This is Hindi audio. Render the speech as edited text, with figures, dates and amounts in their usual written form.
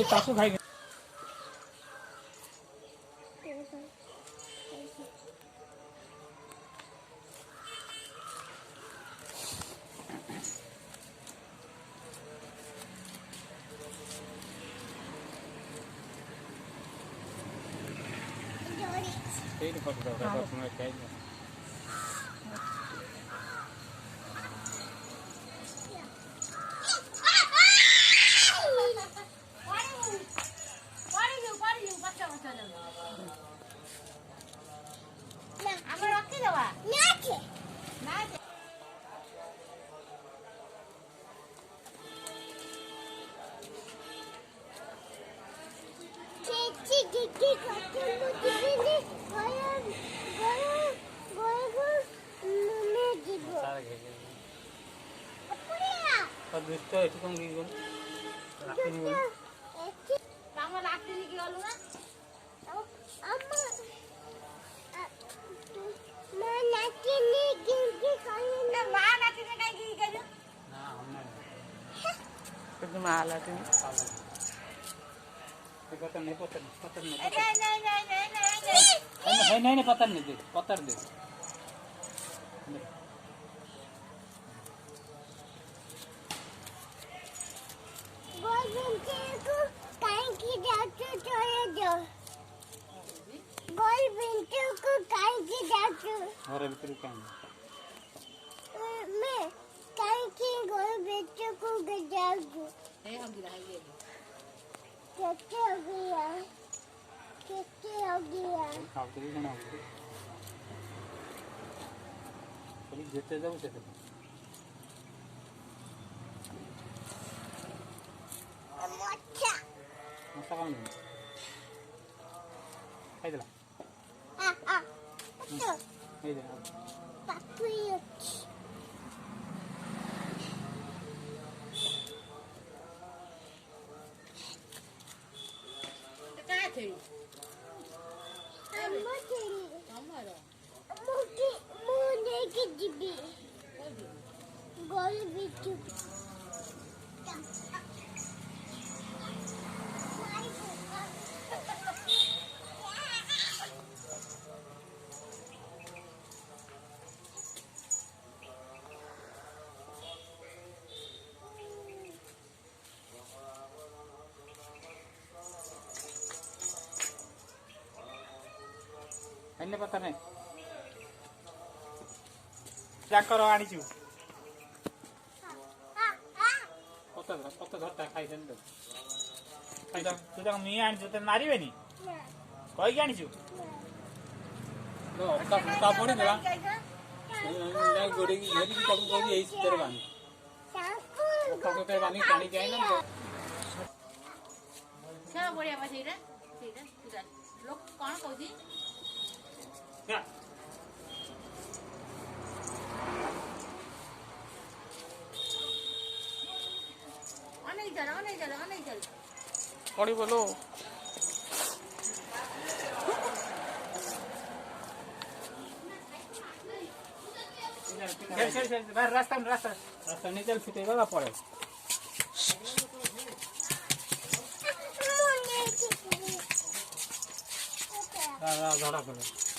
ताकू खाई माला नहीं पत्थर नहीं पत्थर नहीं दे पत्थर दे घर भीतर जेते जाऊ से मसा काम नहीं खाई देला खाई देला अन्य पत्थर नहीं क्या करो आनी चू पत्थर धरता खाई दे तू तो मी आनी चू तो मारी बेनी कोई क्या आनी चू लो का पड़ी देला नहीं गोड़ी की ये भी कब कोई यही तेरे बानी कब पे बानी पानी जाए ना क्या बढ़िया बजे रे ठीक है लोग कौन कहती क्या नहीं चल कौड़ी बोलो चल रास्ता नहीं चल फिटेगा पड़े झड़ा